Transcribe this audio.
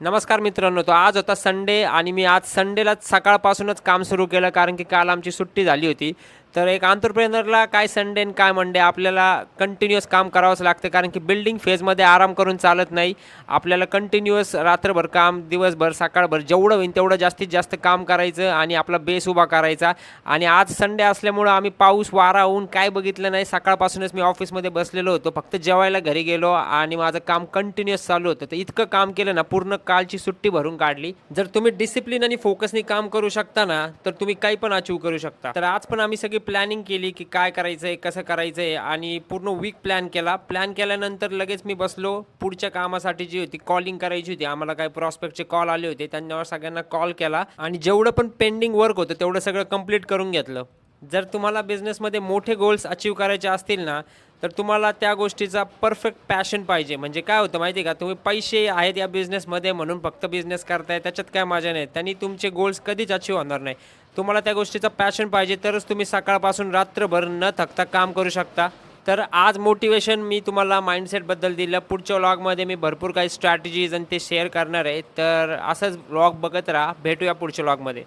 नमस्कार मित्रांनो, तो आज होता संडे आणि मी आज संडेलाच सकाळपासूनच काम सुरू केलं कारण की काल आमची सुट्टी झाली होती. तर एक एंटरप्रेन्योरला काय संडे आणि काय मंडे आपल्याला कंटिन्यूअस काम करावंच लागतं कारण की बिल्डिंग फेजमध्ये आराम करून चालत नाही. आपल्याला कंटिन्यूअस रात्रभर काम, दिवसभर, सकाळभर जेवढं होईल तेवढं जास्तीत जास्त काम करायचं आणि आपला बेस उभा करायचा. आणि आज संडे असल्यामुळं आम्ही पाऊस, वारा, ऊन काय बघितलं नाही. सकाळपासूनच मी ऑफिसमध्ये बसलेलो होतो. फक्त जेवायला घरी गेलो आणि माझं काम कंटिन्यूअस चालू होतं. तर इतकं काम केलं ना, पूर्ण कालची सुट्टी भरून काढली. जर तुम्ही डिसिप्लिन आणि फोकसनी काम करू शकता ना, तर तुम्ही काही पण अचीव्ह करू शकता. तर आज पण आम्ही सगळी प्लॅनिंग केली की काय करायचंय, कसं करायचंय आणि पूर्ण वीक प्लॅन केला. प्लॅन केल्यानंतर लगेच मी बसलो पुढच्या कामासाठी जी होती कॉलिंग करायची होती. आम्हाला काही प्रॉस्पेक्टचे कॉल आले होते, त्यांच्यावर सगळ्यांना कॉल केला आणि जेवढं पण पेंडिंग वर्क होतं तेवढं सगळं कंप्लीट करून घेतलं. जर तुम्हाला बिझनेसमध्ये मोठे गोल्स अचीव्ह करायचे असतील ना, तर तुम्हाला त्या गोष्टीचा परफेक्ट पॅशन पाहिजे. म्हणजे काय होतं माहिती आहे का, तुम्ही पैसे आहेत या बिझनेसमध्ये म्हणून फक्त बिझनेस करताय, त्याच्यात काय मजा नाही. त्यांनी तुमचे गोल्स कधीच अचीव्ह होणार नाही. तुम्हाला त्या गोष्टीचा पॅशन पाहिजे, तरच तुम्ही सकाळपासून रात्रभर न थकता काम करू शकता. तर आज मोटिवेशन मी तुम्हाला माइंडसेटबद्दल दिलं. पुढच्या व्लॉगमध्ये मी भरपूर काही स्ट्रॅटेजीज आणि ते शेअर करणार आहे. तर असंच व्लॉग बघत राहा. भेटूया पुढच्या व्लॉगमध्ये.